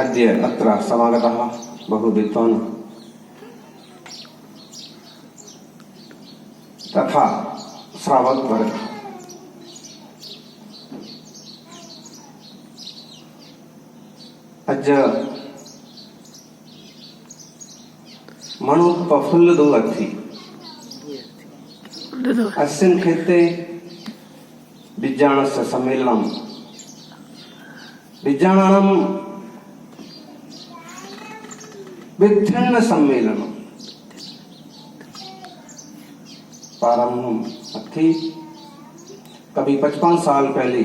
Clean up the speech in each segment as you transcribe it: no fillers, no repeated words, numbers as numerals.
अद्य अत्र समागतः बहुविद्वान् तथा श्रावकवर्ग। अद्य मनु प्रफुल्लितो अस्ति अस्मिन् क्षेत्रे विज्ञानस्य सम्मेलनं विज्ञानानां विभिन्न सम्मेलनों प्रारंभ थी। कभी 55 साल पहले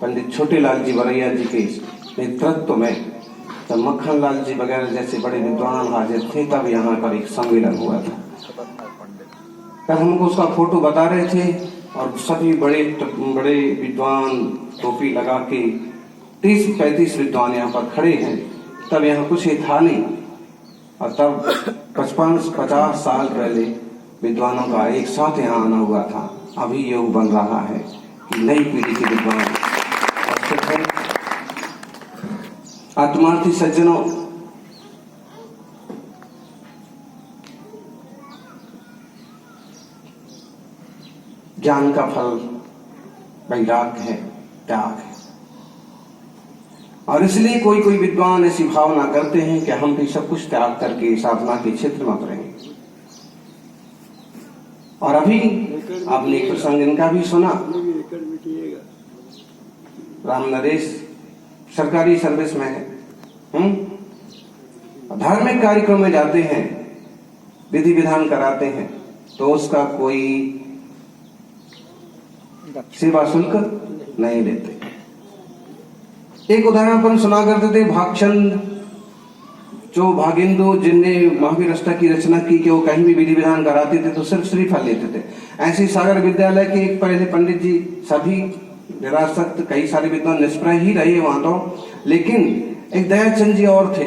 पंडित छोटेलाल जी वरैया जी के नेतृत्व में जब मक्खन लाल जी वगैरह जैसे बड़े विद्वान हाजिर थे तब यहाँ पर एक सम्मेलन हुआ था। कल हमको उसका फोटो बता रहे थे और सभी बड़े बड़े विद्वान टोपी लगा के 30-35 विद्वान यहाँ पर खड़े हैं। तब यहाँ कुछ ही था नहीं और तब 55-50 साल पहले विद्वानों का एक साथ यहाँ आना हुआ था। अभी योग बन रहा है कि नई पीढ़ी के विद्वान आत्मार्थी सज्जनों, ज्ञान का फल वैराग्य है, त्याग है। और इसलिए कोई कोई विद्वान ऐसी भावना करते हैं कि हम भी सब कुछ त्याग करके साधना के क्षेत्र में उतरेंगे। और अभी आपने एक प्रसंग इनका भी सुना। राम नरेश सरकारी सर्विस में है, धार्मिक कार्यक्रम में जाते हैं, विधि विधान कराते हैं तो उसका कोई सेवा शुल्क नहीं लेते। एक उदाहरण अपन सुना करते थे, भागचंद जो भागेंदु जिनने महावीर अष्टक की रचना की कि वो कहीं भी विधि विधान कराते थे तो सिर्फ श्रीफल लेते थे। ऐसे सागर विद्यालय के एक पहले पंडित जी सभी निरासक्त, कई सारे विद्वान निष्प्रय ही रहे वहां तो, लेकिन एक दयाचंद जी और थे,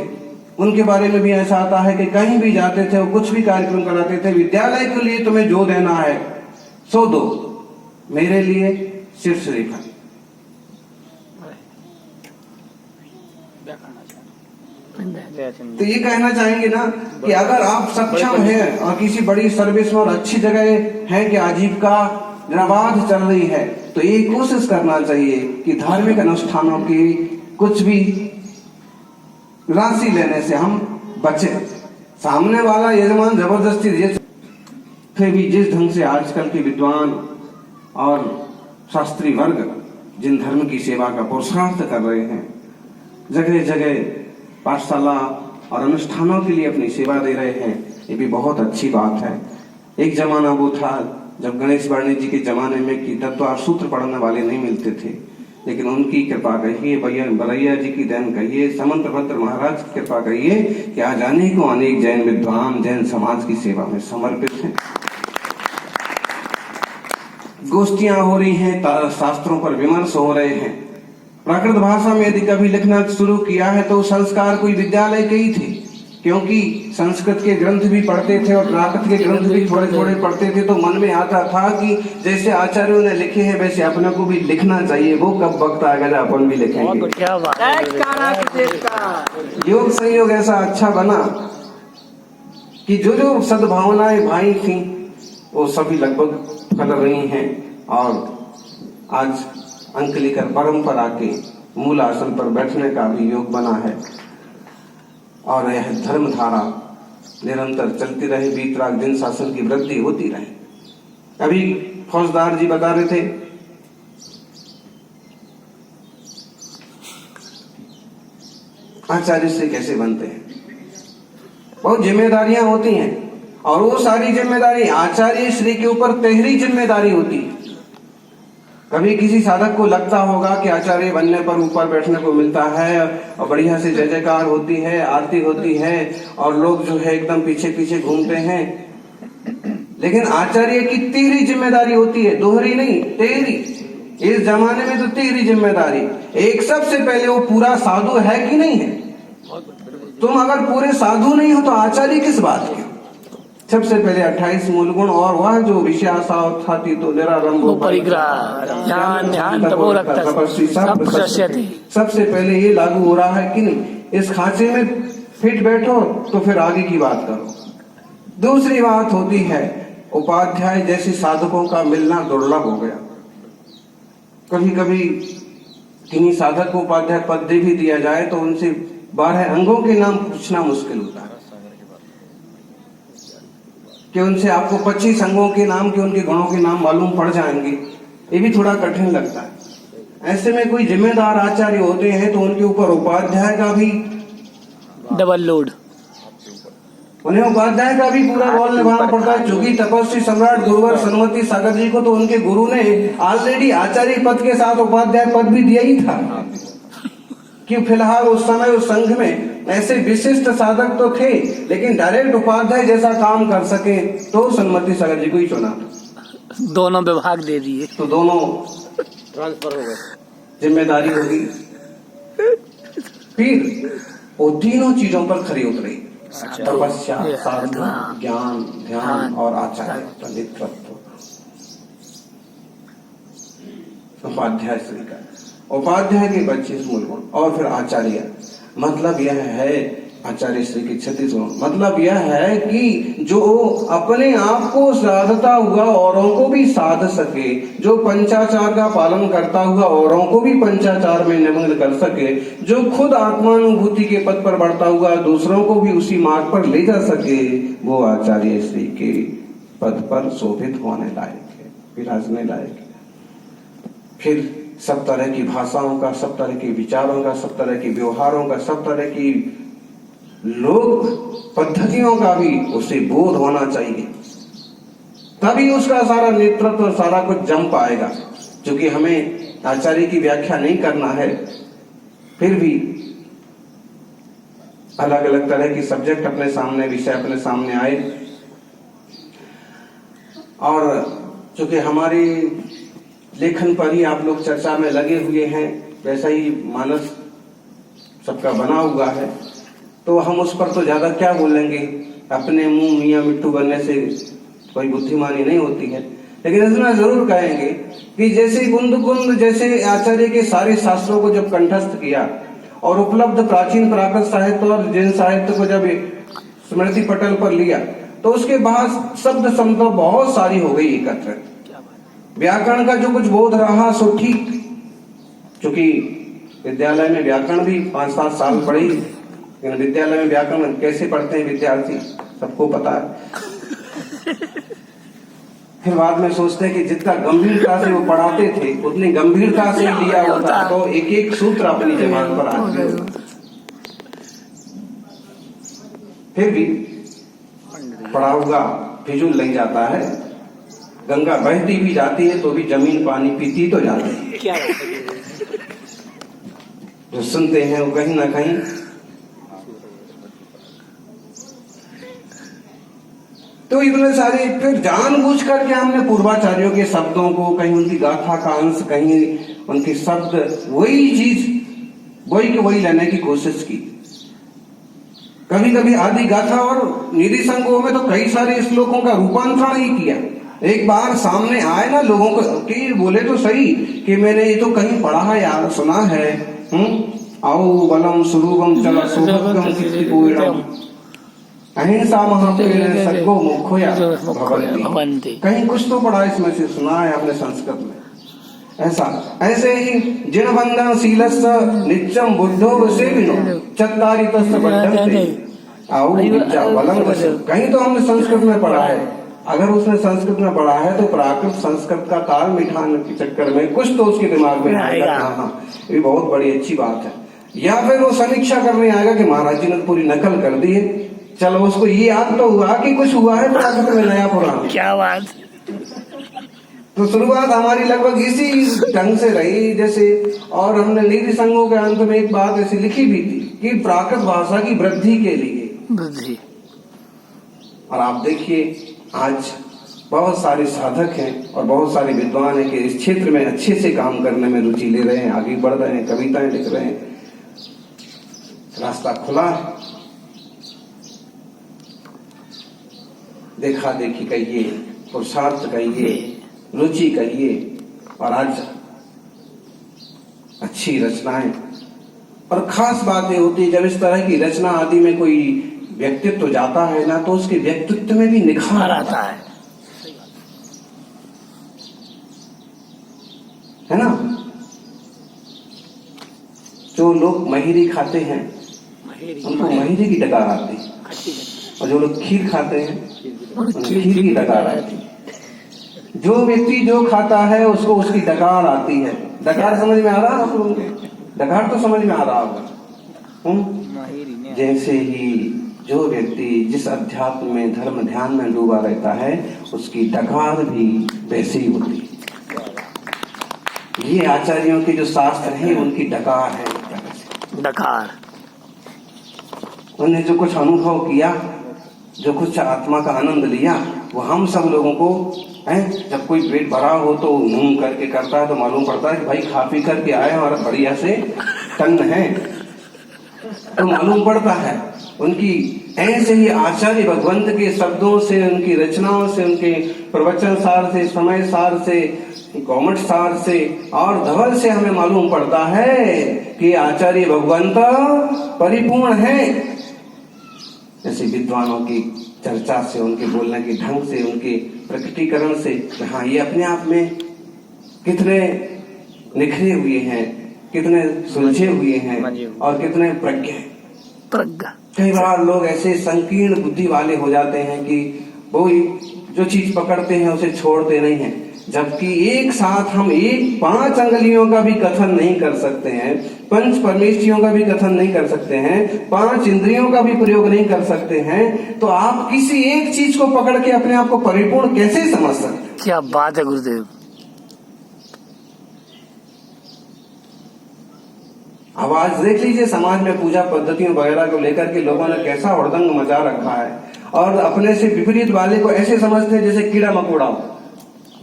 उनके बारे में भी ऐसा आता है कि कहीं भी जाते थे वो कुछ भी कार्यक्रम कराते थे, विद्यालय के लिए तुम्हें जो देना है सो दो, मेरे लिए सिर्फ श्रीफल। तो ये कहना चाहेंगे ना कि अगर आप सक्षम हैं और किसी बड़ी सर्विस में और अच्छी जगह हैं कि आजीविका निर्बाध चल रही है तो ये कोशिश करना चाहिए कि धार्मिक अनुष्ठानों की कुछ भी राशि लेने से हम बचे। सामने वाला यजमान जबरदस्ती फिर भी जिस ढंग से आजकल के विद्वान और शास्त्री वर्ग जिन धर्म की सेवा का पुरुषार्थ कर रहे हैं, जगह जगह पाठशाला और अनुष्ठानों के लिए अपनी सेवा दे रहे हैं, ये भी बहुत अच्छी बात है। एक जमाना वो था जब गणेश वर्णी जी के जमाने में कि तत्व सूत्र पढ़ने वाले नहीं मिलते थे, लेकिन उनकी कृपा कहिए, वरैया जी की देन कहिए, समंतभद्र महाराज की कृपा कहिए कि आज अनेकों अनेक जैन विद्वान जैन समाज की सेवा में समर्पित हैं। गोष्ठियां हो रही हैं, शास्त्रों पर विमर्श हो रहे हैं। प्राकृत भाषा में यदि कभी लिखना शुरू किया है तो संस्कार कोई विद्यालय के ही थे, क्योंकि संस्कृत के ग्रंथ भी पढ़ते थे और प्राकृत के ग्रंथ भी थोड़े थोड़े पढ़ते थे, तो मन में आता था कि जैसे आचार्यों ने लिखे हैं वैसे अपने को भी लिखना चाहिए। वो कब वक्त आएगा जब अपन भी लिखेंगे। योग संयोग ऐसा अच्छा बना कि जो जो सद्भावनाएं भाई थी वो सभी लगभग फल रही हैं और आज अंक लेकर परंपरा के मूल आसन पर बैठने का भी योग बना है और यह धर्म धारा निरंतर चलती रहे, वीतराग दिन शासन की वृद्धि होती रहे। अभी फौजदार जी बता रहे थे आचार्य से कैसे बनते हैं, बहुत जिम्मेदारियां होती हैं और वो सारी जिम्मेदारी आचार्य श्री के ऊपर तहरी जिम्मेदारी होती है। कभी किसी साधक को लगता होगा कि आचार्य बनने पर ऊपर बैठने को मिलता है और बढ़िया से जय जयकार होती है, आरती होती है और लोग जो है एकदम पीछे पीछे घूमते हैं, लेकिन आचार्य की तिहरी जिम्मेदारी होती है, दोहरी नहीं, तिहरी। इस जमाने में तो तिहरी जिम्मेदारी। एक सबसे पहले वो पूरा साधु है कि नहीं है। तुम अगर पूरे साधु नहीं हो तो आचार्य किस बात के। सबसे पहले 28 मूल गुण और वह जो विषयासा उत्थाति तो निरारंभो परिग्रह ध्यान ध्यान तपो रक्त सबसे पहले ये लागू हो रहा है कि नहीं इस खांचे में फिट बैठो तो फिर आगे की बात करो। दूसरी बात होती है, उपाध्याय जैसे साधकों का मिलना दुर्लभ हो गया। कभी कभी किन्हीं साधक को उपाध्याय पद दे भी दिया जाए तो उनसे 12 अंगों के नाम पूछना मुश्किल होता है कि उनसे आपको 25 अंगों के नाम के उनके गुणों के नाम मालूम पड़ जाएंगे, ये भी थोड़ा कठिन लगता है। ऐसे में कोई जिम्मेदार आचार्य होते हैं तो उनके ऊपर उपाध्याय का भी डबल लोड, उन्हें उपाध्याय का भी पूरा रोल निभाना पड़ता है। क्योंकि तपस्वी सम्राट गुरुवर सन्मति सागर जी को तो उनके गुरु ने ऑलरेडी आचार्य पद के साथ उपाध्याय पद भी दिया ही था कि फिलहाल उस समय उस संघ में ऐसे विशिष्ट साधक तो थे, लेकिन डायरेक्ट उपाध्याय जैसा काम कर सके तो सन्मति सागर जी को ही चुना। दोनों विभाग दे दिए तो दोनों ट्रांसफर हो गए, जिम्मेदारी होगी। फिर वो तीनों चीजों पर खरी उतरी, तपस्या, साधना, ज्ञान, ध्यान और आचार्य नेतृत्व। उपाध्याय श्री का उपाध्याय के 25 मूल गुण और फिर आचार्य, मतलब यह है आचार्य श्री के 36 गुण, मतलब यह है कि जो अपने आप को साधता हुआ औरों को भी साध सके, जो पंचाचार का पालन करता हुआ औरों को भी पंचाचार में निमग्न कर सके, जो खुद आत्मानुभूति के पद पर बढ़ता हुआ दूसरों को भी उसी मार्ग पर ले जा सके, वो आचार्य श्री के पद पर शोभित होने लायक है, विराजने लायक है। फिर सब तरह की भाषाओं का, सब तरह के विचारों का, सब तरह के व्यवहारों का, सब तरह की लोक पद्धतियों का भी उसे बोध होना चाहिए, तभी उसका सारा नेतृत्व और सारा कुछ जम पाएगा। क्योंकि हमें आचार्य की व्याख्या नहीं करना है, फिर भी अलग अलग तरह की सब्जेक्ट अपने सामने, विषय अपने सामने आए, और चूंकि हमारी लेखन पर ही आप लोग चर्चा में लगे हुए हैं, वैसा ही मानस सबका बना हुआ है, तो हम उस पर तो ज्यादा क्या बोलेंगे, अपने मुंह मियां मिट्टू बनने से कोई बुद्धिमानी नहीं होती है। लेकिन इतना जरूर कहेंगे कि जैसे कुंद जैसे आचार्य के सारे शास्त्रों को जब कंठस्थ किया और उपलब्ध प्राचीन प्राकृत साहित्य और जैन साहित्य को जब स्मृति पटल पर लिया, तो उसके बाद शब्द संपदा बहुत सारी हो गई एकत्र। व्याकरण का जो कुछ बोध रहा सो ठीक, क्योंकि विद्यालय में व्याकरण भी 5-7 साल पढ़ी, लेकिन विद्यालय में व्याकरण कैसे पढ़ते हैं विद्यार्थी सबको पता है। फिर बाद में सोचते हैं कि जितना गंभीरता से वो पढ़ाते थे उतनी गंभीरता से लिया होता तो एक एक सूत्र अपनी जबान पर आते। फिर भी पढ़ा हुआ फिजूल नहीं जाता है। गंगा बहती भी जाती है तो भी जमीन पानी पीती तो जाती है। जो सुनते हैं वो कहीं ना कहीं तो इतने सारे, फिर जानबूझ करके हमने पूर्वाचार्यों के शब्दों को, कहीं उनकी गाथा का अंश, कहीं उनके शब्द, वही चीज वही के वही लेने की कोशिश की। कभी कभी आदि गाथा और निधि संगों में तो कई सारे श्लोकों का रूपांतरण ही किया। एक बार सामने आए ना लोगों को कि बोले तो सही कि मैंने ये तो कहीं पढ़ा है यार, सुना है, आओ बलम स्वरूपम चला सोभगम कीर्तिपूर्णम अहिंसा महाप्रेम सद्गो मुख्या भवन्ति। कहीं कुछ तो पढ़ा, इसमें से सुना है हमने संस्कृत में। ऐसे ही जिन बंधन शीलस्स नित्यम बुद्धो सेविनो चत्तारि तस्य बद्धन्ते आओ विद्या बलम। कहीं तो हमने संस्कृत में पढ़ा है। अगर उसने संस्कृत में पढ़ा है तो प्राकृत संस्कृत का ताल मिठान के चक्कर में कुछ तो उसके दिमाग में आएगा। हाँ, ये बहुत बड़ी अच्छी बात है। या फिर वो समीक्षा करने आएगा कि महाराज जी ने पूरी नकल कर दी है, चलो उसको ये याद तो हुआ कि कुछ हुआ है प्राकृत में नया पुराना। क्या बात। तो शुरुआत हमारी लगभग इसी ढंग से रही जैसे, और हमने निधि संघों के अंत में एक बात ऐसी लिखी भी थी कि प्राकृत भाषा की वृद्धि के लिए वृद्धि। और आप देखिए आज बहुत सारे साधक हैं और बहुत सारे विद्वान हैं कि इस क्षेत्र में अच्छे से काम करने में रुचि ले रहे हैं, आगे बढ़ रहे हैं, कविताएं लिख रहे हैं, रास्ता खुला है। देखा देखी कहिए, पुरुषार्थ कहिए, रुचि कहिए, और आज अच्छी रचनाएं और खास बात ये होती है जब इस तरह की रचना आदि में कोई व्यक्तित्व जाता है ना, तो उसके व्यक्तित्व में भी निखार आता है ना। जो लोग महीरी खाते हैं उनको महीरी की डकार आती है, और जो लोग खीर खाते हैं उनको खीर की डकार आती है। जो व्यक्ति जो खाता है उसको उसकी डकार आती है। डकार समझ में आ रहा है आप लोगों को? डकार तो समझ में आ रहा होगा। जैसे ही जो व्यक्ति जिस अध्यात्म में धर्म ध्यान में डूबा रहता है उसकी डकार भी वैसी ही होती है। ये आचार्यों के जो शास्त्र हैं उनकी डकार है। डकार उन्हें जो कुछ अनुभव किया, जो कुछ आत्मा का आनंद लिया, वो हम सब लोगों को जब कोई पेट भरा हो तो घूम करके करता है तो मालूम पड़ता है कि भाई खा पी करके आए हमारा बढ़िया से टन्न है, तो मालूम पड़ता है। उनकी ऐसे ही आचार्य भगवंत के शब्दों से, उनकी रचनाओं से, उनके प्रवचन सार से, समय सार से, गौमट सार से और धवल से हमें मालूम पड़ता है कि आचार्य भगवंत परिपूर्ण है। जैसे विद्वानों की चर्चा से, उनके बोलने के ढंग से, उनके प्रकटीकरण से, हाँ ये अपने आप में कितने निखरे हुए हैं, कितने सुलझे हुए हैं और कितने प्रज्ञा। कई बार लोग ऐसे संकीर्ण बुद्धि वाले हो जाते हैं कि वो जो चीज पकड़ते हैं उसे छोड़ते नहीं हैं, जबकि एक साथ हम 5 अंगुलियों का भी कथन नहीं कर सकते हैं, 5 परमेष्ठियों का भी कथन नहीं कर सकते हैं, 5 इंद्रियों का भी प्रयोग नहीं कर सकते हैं, तो आप किसी एक चीज को पकड़ के अपने आप को परिपूर्ण कैसे समझ सकते हैं? क्या बात है गुरुदेव। अब आज देख लीजिए समाज में पूजा पद्धतियों वगैरह को लेकर के लोगों ने कैसा हुड़दंग मचा रखा है, और अपने से विपरीत वाले को ऐसे समझते हैं जैसे कीड़ा मकोड़ा।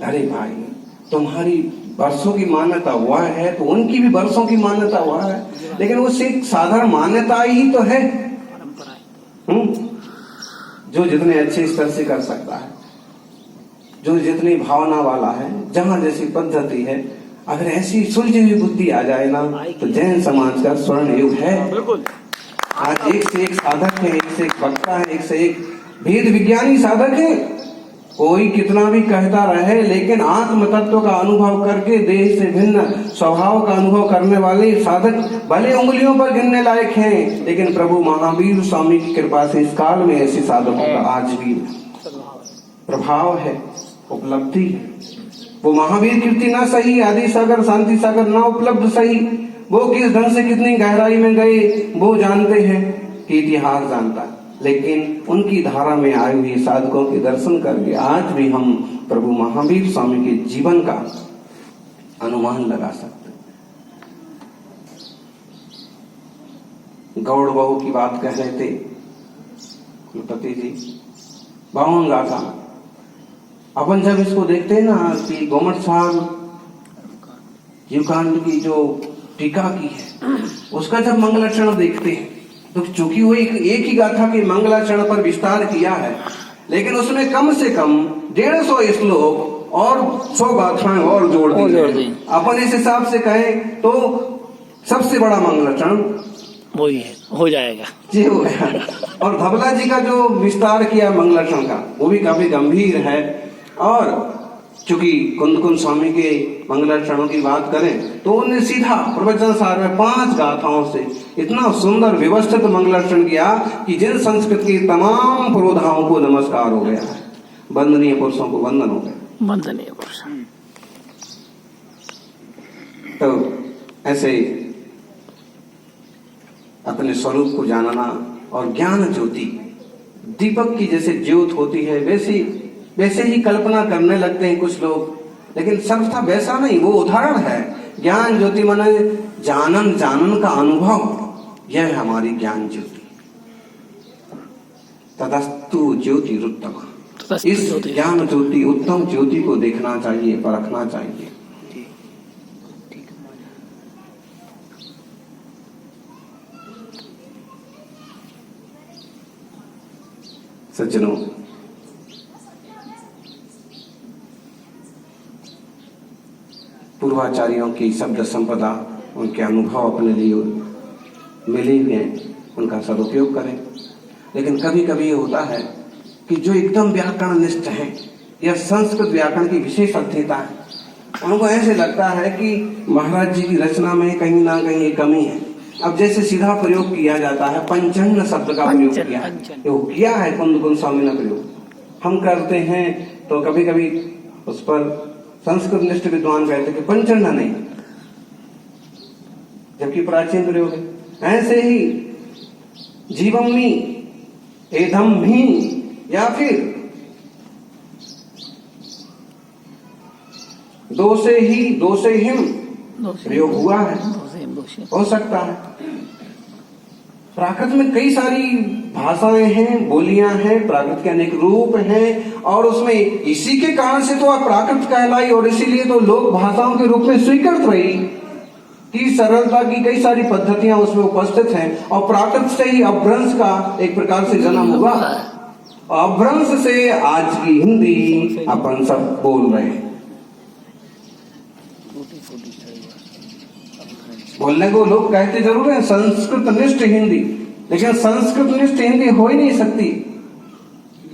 अरे भाई तुम्हारी वर्षों की मान्यता हुआ है तो उनकी भी वर्षों की मान्यता हुआ है, लेकिन वो सिर्फ साधारण मान्यता ही तो है। जो जितने अच्छे स्तर से कर सकता है, जो जितनी भावना वाला है, जहां जैसी पद्धति है, अगर ऐसी सुलझी हुई बुद्धि आ जाए ना तो जैन समाज का स्वर्ण युग है। आज एक से एक साधक है, एक से एक वक्ता है, एक से एक भेद विज्ञानी साधक है। कोई कितना भी कहता रहे, लेकिन आत्म तत्व का अनुभव करके देह से भिन्न स्वभाव का अनुभव करने वाले साधक भले उंगलियों पर गिनने लायक हैं, लेकिन प्रभु महावीर स्वामी की कृपा से इस काल में ऐसे साधकों का आज भी प्रभाव है, उपलब्धि है। वो महावीर कीर्ति ना सही, आदि सागर शांति सागर ना उपलब्ध सही, वो किस ढंग से कितनी गहराई में गए वो जानते हैं कि इतिहास जानता है, लेकिन उनकी धारा में आए हुए साधकों के दर्शन करके आज भी हम प्रभु महावीर स्वामी के जीवन का अनुमान लगा सकते हैं। गौड़ बहू की बात कह रहे थे कुलपति जी, 52 गाथा। अपन जब इसको देखते हैं ना कि गोमट साहब युकांड की जो टीका की है, उसका जब मंगलाचरण देखते हैं तो चूंकि वो एक ही गाथा के मंगलाचरण पर विस्तार किया है, लेकिन उसमें कम से कम 150 श्लोक और 100 गाथाएं और जोड़ दी। अपन इस हिसाब से कहें तो सबसे बड़ा मंगलाचरण वही है, हो जाएगा जी हो गया। और धबला जी का जो विस्तार किया मंगलाचरण का वो भी काफी गंभीर है। और चूंकि कुंद स्वामी के मंगलाचरणों की बात करें तो उन्हें सीधा प्रवचन सार में 5 गाथाओं से इतना सुंदर व्यवस्थित मंगलाचरण किया कि जिन संस्कृत की तमाम पुरोधाओं को नमस्कार हो गया है, वंदनीय पुरुषों को वंदन हो गया। वंदनीय पुरुष। तो ऐसे अपने स्वरूप को जानना और ज्ञान ज्योति दीपक की जैसे ज्योत होती है वैसे ही कल्पना करने लगते हैं कुछ लोग, लेकिन सर्वथा वैसा नहीं। वो उदाहरण है। ज्ञान ज्योति माने जानन का अनुभव, यह है हमारी ज्ञान ज्योति। तदस्तु ज्योतिरुत्तमा, इस ज्ञान ज्योति उत्तम ज्योति को देखना चाहिए, परखना चाहिए। सज्जनों, पूर्वाचार्यों की शब्द संपदा, उनके अनुभव अपने लिए मिले हुए हैं उनका सदुपयोग करें। लेकिन कभी कभी ये होता है कि जो एकदम व्याकरणनिष्ठ हैं या संस्कृत व्याकरण की विशेष अध्येता है, उनको ऐसे लगता है कि महाराज जी की रचना में कहीं ना कहीं ये कमी है। अब जैसे सीधा प्रयोग किया जाता है, पंचन्न शब्द का प्रयोग किया है, वो किया है कुंद स्वामी ने प्रयोग, हम करते हैं तो कभी कभी उस पर संस्कृत निष्ठ विद्वान कहते कि पंचन्न नहीं, जबकि प्राचीन प्रयोग है। ऐसे ही जीवम्मी, एधम भी, या फिर दो से ही, दो से हिम प्रयोग हुआ है, हो सकता है। प्राकृत में कई सारी भाषाएं हैं, बोलियां हैं, प्राकृत के अनेक रूप हैं, और उसमें इसी के कारण से तो आप प्राकृत कहलाई, और इसीलिए तो लोक भाषाओं के रूप में स्वीकृत रही कि सरलता की कई सारी पद्धतियां उसमें उपस्थित हैं। और प्राकृत से ही अपभ्रंश का एक प्रकार से जन्म हुआ, अपभ्रंश से आज की हिंदी अपन सब बोल रहे हैं। बोलने को लोग कहते जरूर है संस्कृत निष्ठ हिंदी, लेकिन संस्कृत निष्ठ हिंदी हो ही नहीं सकती।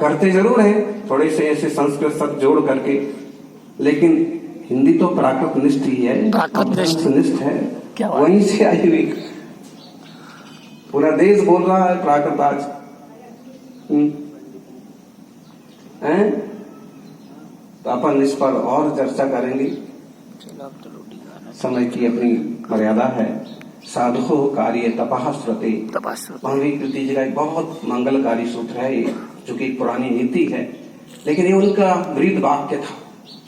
करते जरूर है थोड़े से ऐसे संस्कृत शब्द जोड़ करके, लेकिन हिंदी तो प्राकृत निष्ठ ही है, निष्ठ है, वहीं से आई हुई। पूरा देश बोल रहा है प्राकृत आज हैं? तो अपन इस पर और चर्चा करेंगे। समय की अपनी मर्यादा है। साधु कार्य तपः श्रुते, महावीर कृति जी का एक बहुत मंगलकारी सूत्र है ये, जो कि एक पुरानी नीति है, लेकिन ये उनका ब्रीद वाक्य था।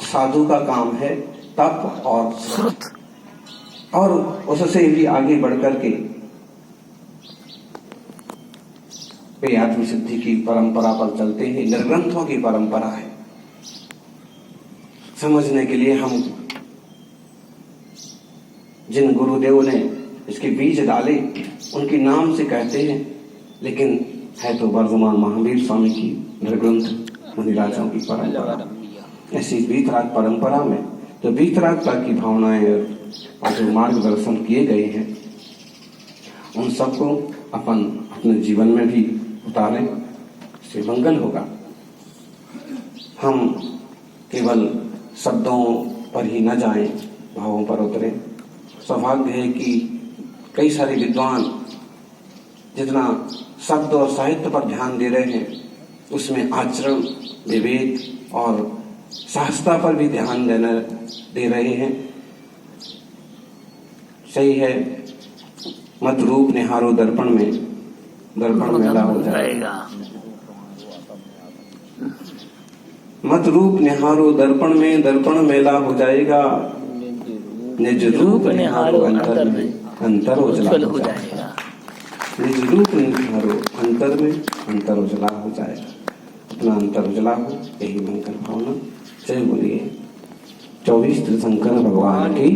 साधु का काम है तप और श्रुत, और उससे भी आगे बढ़कर के वे आत्मसिद्धि की परंपरा पर चलते हैं। निर्ग्रंथों की परंपरा है। समझने के लिए हम जिन गुरुदेव ने इसके बीज डाले उनके नाम से कहते हैं, लेकिन है तो वर्धमान महावीर स्वामी की निर्ग्रंथ मुनिराजों की परंपरा। ऐसी वीतराग परंपरा में जो वीतरागता की भावनाएं और जो मार्गदर्शन किए गए हैं, उन सबको अपन अपने जीवन में भी उतारें, इससे मंगल होगा। हम केवल शब्दों पर ही न जाएं, भावों पर उतरें। सौभाग्य है कि कई सारे विद्वान जितना शब्द और साहित्य पर ध्यान दे रहे हैं, उसमें आचरण, विवेक और सहजता पर भी ध्यान दे रहे हैं। सही है, मत रूप निहारो दर्पण में, दर्पण मेला हो जाएगा। मत रूप निहारो दर्पण में, दर्पण मेला हो जाएगा। निज रूप निहारो अंतर में, अंतर उजला हो जाएगा। निज रूप निहारो अंतर में, अंतर उजला हो जाएगा। अपना अंतर उजला हो, यही मंगल भावना। जय बोलिए 24 तीर्थंकर भगवान की।